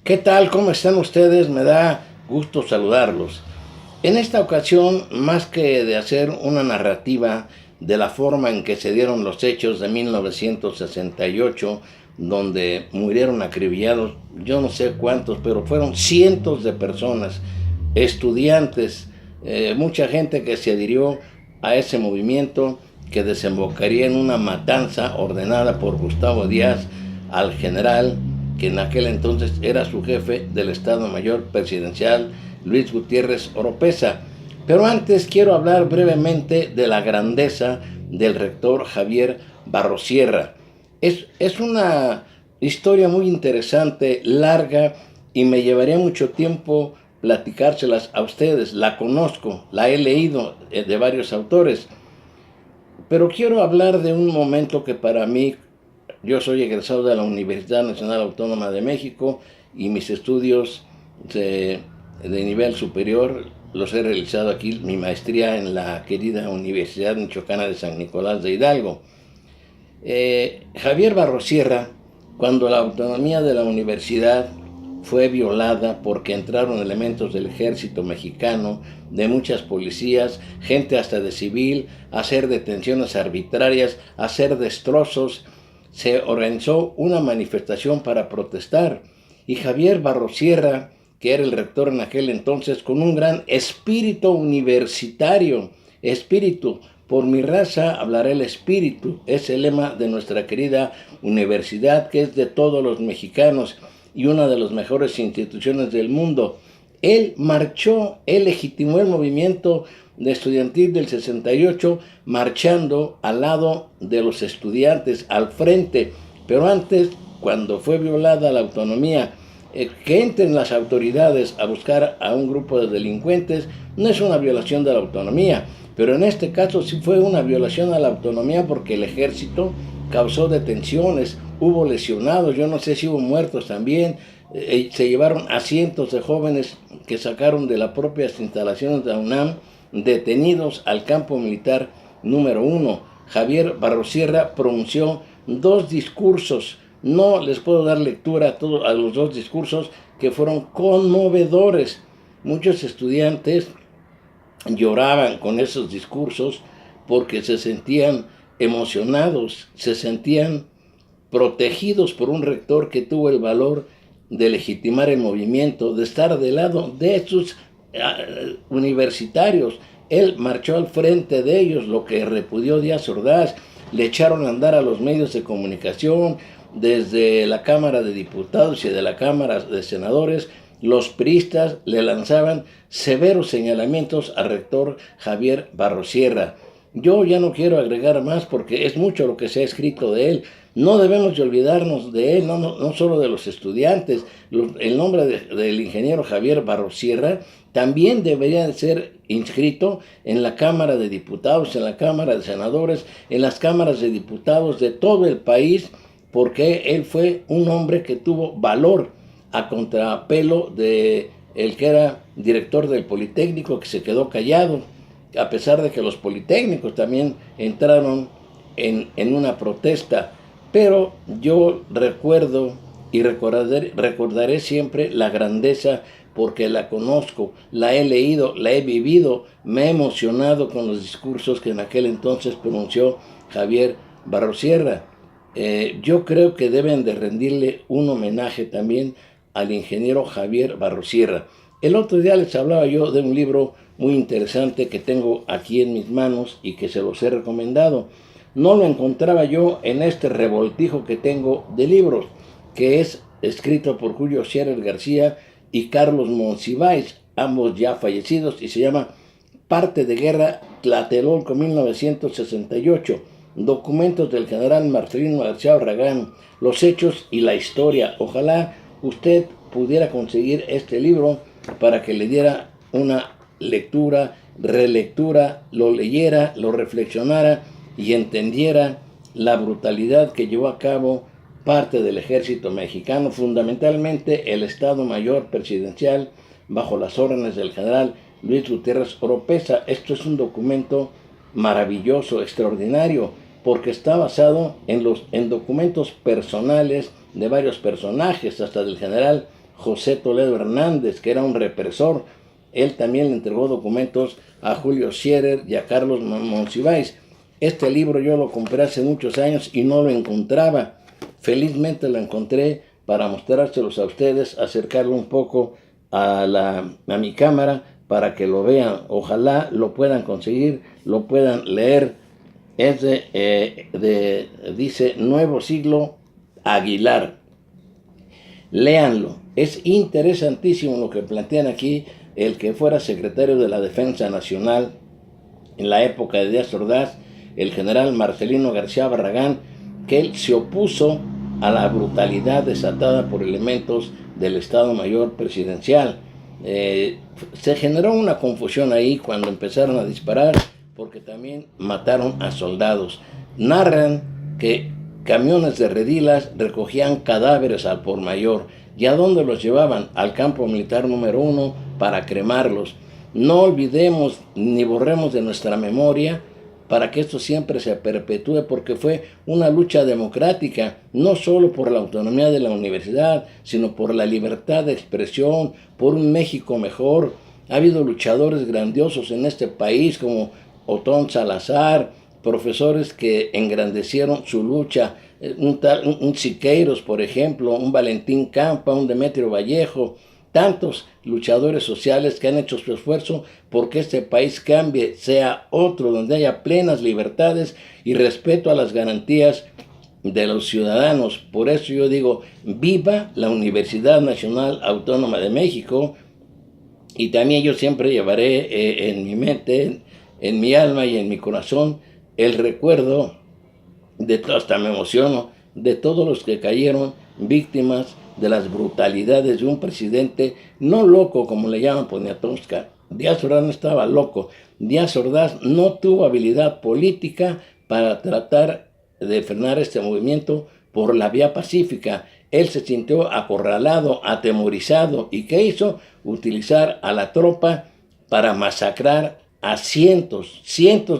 ¿Qué tal? ¿Cómo están ustedes? Me da gusto saludarlos. En esta ocasión, más que de hacer una narrativa de la forma en que se dieron los hechos de 1968, donde murieron acribillados, yo no sé cuántos, pero fueron cientos de personas, estudiantes, mucha gente que se adhirió a ese movimiento que desembocaría en una matanza ordenada por Gustavo Díaz al general que en aquel entonces era su jefe del Estado Mayor Presidencial, Luis Gutiérrez Oropeza. Pero antes quiero hablar brevemente de la grandeza del rector Javier Barrosierra. Es una historia muy interesante, larga, y me llevaría mucho tiempo platicárselas a ustedes. La conozco, la he leído de varios autores, pero quiero hablar de un momento que para mí, yo soy egresado de la Universidad Nacional Autónoma de México y mis estudios de nivel superior los he realizado aquí, mi maestría en la querida Universidad Michoacana de San Nicolás de Hidalgo. Javier Barrosierra, cuando la autonomía de la universidad fue violada porque entraron elementos del ejército mexicano, de muchas policías, gente hasta de civil, a hacer detenciones arbitrarias, a hacer destrozos, se organizó una manifestación para protestar y Javier Barrosierra, que era el rector en aquel entonces, con un gran espíritu universitario, espíritu, por mi raza hablaré el espíritu, es el lema de nuestra querida universidad, que es de todos los mexicanos y una de las mejores instituciones del mundo. Él marchó, él legitimó el movimiento de estudiantil del 68, marchando al lado de los estudiantes, al frente. Pero antes, cuando fue violada la autonomía, que entren las autoridades a buscar a un grupo de delincuentes, no es una violación de la autonomía, pero en este caso sí fue una violación a la autonomía porque el ejército causó detenciones, hubo lesionados, yo no sé si hubo muertos también, se llevaron a cientos de jóvenes que sacaron de las propias instalaciones de la UNAM, detenidos al campo militar número 1. Javier Barrosierra pronunció 2 discursos, no les puedo dar lectura a los 2 discursos que fueron conmovedores. Muchos estudiantes lloraban con esos discursos porque se sentían emocionados, se sentían protegidos por un rector que tuvo el valor de legitimar el movimiento, de estar del lado de sus universitarios. Él marchó al frente de ellos, lo que repudió Díaz Ordaz, le echaron a andar a los medios de comunicación, desde la Cámara de Diputados y de la Cámara de Senadores, los priistas le lanzaban severos señalamientos al rector Javier Barrosierra. Yo ya no quiero agregar más porque es mucho lo que se ha escrito de él. No debemos de olvidarnos de él, no solo de los estudiantes. El nombre del ingeniero Javier Barrosierra también debería de ser inscrito en la Cámara de Diputados, en la Cámara de Senadores, en las cámaras de diputados de todo el país, porque él fue un hombre que tuvo valor a contrapelo de el que era director del Politécnico, que se quedó callado, a pesar de que los politécnicos también entraron en una protesta. Pero yo recuerdo y recordaré siempre la grandeza porque la conozco, la he leído, la he vivido, me he emocionado con los discursos que en aquel entonces pronunció Javier Barrosierra. Yo creo que deben de rendirle un homenaje también al ingeniero Javier Barrosierra. El otro día les hablaba yo de un libro muy interesante que tengo aquí en mis manos y que se los he recomendado. No lo encontraba yo en este revoltijo que tengo de libros, que es escrito por Julio Scherer García y Carlos Monsiváis, ambos ya fallecidos, y se llama Parte de Guerra, Tlatelolco 1968, documentos del general Marcelino García Barragán, los hechos y la historia. Ojalá usted pudiera conseguir este libro para que le diera una lectura, relectura, lo leyera, lo reflexionara y entendiera la brutalidad que llevó a cabo parte del ejército mexicano, fundamentalmente el Estado Mayor Presidencial, bajo las órdenes del general Luis Gutiérrez Oropeza. Esto es un documento maravilloso, extraordinario, porque está basado en documentos personales de varios personajes, hasta del general José Toledo Hernández, que era un represor. Él también le entregó documentos a Julio Scherer y a Carlos Monsiváis. Este libro yo lo compré hace muchos años y no lo encontraba. Felizmente lo encontré para mostrárselos a ustedes, acercarlo un poco a mi cámara para que lo vean. Ojalá lo puedan conseguir, lo puedan leer. Es dice Nuevo Siglo Aguilar. Léanlo. Es interesantísimo lo que plantean aquí. El que fuera secretario de la Defensa Nacional en la época de Díaz Ordaz, el general Marcelino García Barragán, que él se opuso a la brutalidad desatada por elementos del Estado Mayor Presidencial. Se generó una confusión ahí cuando empezaron a disparar, porque también mataron a soldados. Narran que camiones de redilas recogían cadáveres al por mayor. ¿Y a dónde los llevaban? Al campo militar número 1 para cremarlos. No olvidemos ni borremos de nuestra memoria para que esto siempre se perpetúe, porque fue una lucha democrática, no solo por la autonomía de la universidad, sino por la libertad de expresión, por un México mejor. Ha habido luchadores grandiosos en este país como Otón Salazar, profesores que engrandecieron su lucha, un Siqueiros, por ejemplo, un Valentín Campa, un Demetrio Vallejo, tantos luchadores sociales que han hecho su esfuerzo porque este país cambie, sea otro, donde haya plenas libertades y respeto a las garantías de los ciudadanos. Por eso yo digo, viva la Universidad Nacional Autónoma de México, y también yo siempre llevaré en mi mente, en mi alma y en mi corazón el recuerdo de todo, hasta me emociono, de todos los que cayeron víctimas de las brutalidades de un presidente no loco, como le llaman Poniatowska. Díaz Ordaz no estaba loco. Díaz Ordaz no tuvo habilidad política para tratar de frenar este movimiento por la vía pacífica. Él se sintió acorralado, atemorizado. ¿Y qué hizo? Utilizar a la tropa para masacrar a cientos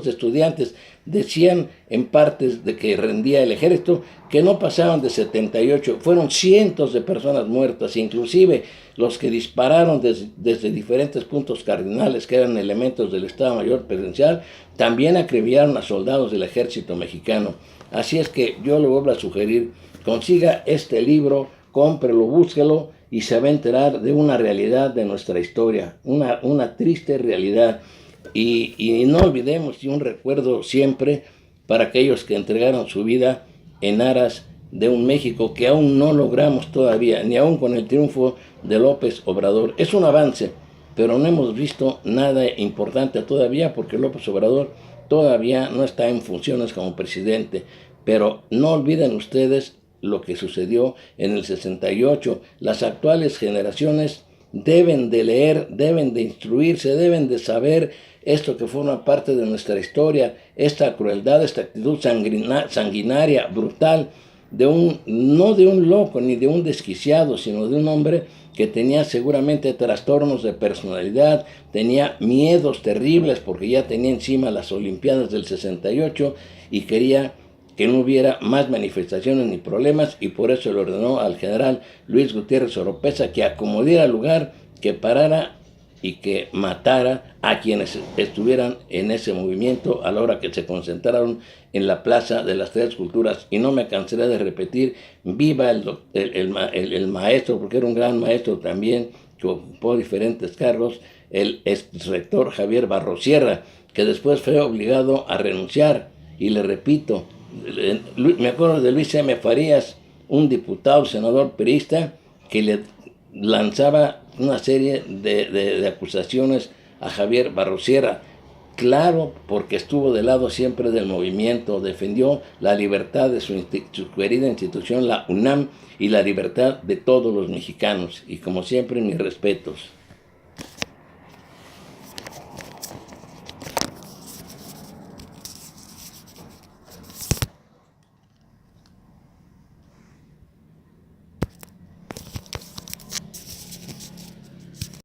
de estudiantes. Decían en partes de que rendía el ejército que no pasaban de 78, fueron cientos de personas muertas, inclusive los que dispararon desde diferentes puntos cardinales, que eran elementos del Estado Mayor Presidencial, también acribillaron a soldados del ejército mexicano. Así es que yo le vuelvo a sugerir, consiga este libro, cómprelo, búsquelo y se va a enterar de una realidad de nuestra historia, una triste realidad. Y no olvidemos, y un recuerdo siempre para aquellos que entregaron su vida en aras de un México que aún no logramos todavía, ni aún con el triunfo de López Obrador. Es un avance, pero no hemos visto nada importante todavía, porque López Obrador todavía no está en funciones como presidente. Pero no olviden ustedes lo que sucedió en el 68. Las actuales generaciones deben de leer, deben de instruirse, deben de saber esto que forma parte de nuestra historia, esta crueldad, esta actitud sanguinaria, brutal, no de un loco ni de un desquiciado, sino de un hombre que tenía seguramente trastornos de personalidad, tenía miedos terribles porque ya tenía encima las Olimpiadas del 68 y quería que no hubiera más manifestaciones ni problemas, y por eso le ordenó al general Luis Gutiérrez Oropeza que acomodiera lugar, que parara y que matara a quienes estuvieran en ese movimiento a la hora que se concentraron en la Plaza de las Tres Culturas. Y no me cansaré de repetir, viva el maestro, porque era un gran maestro también, que ocupó diferentes cargos, el ex rector Javier Barrosierra, que después fue obligado a renunciar. Y le repito, me acuerdo de Luis M. Farías, un diputado, senador priista, que le lanzaba una serie de acusaciones a Javier Barrosierra. Claro, porque estuvo del lado siempre del movimiento, defendió la libertad de su querida institución, la UNAM, y la libertad de todos los mexicanos. Y como siempre, mis respetos.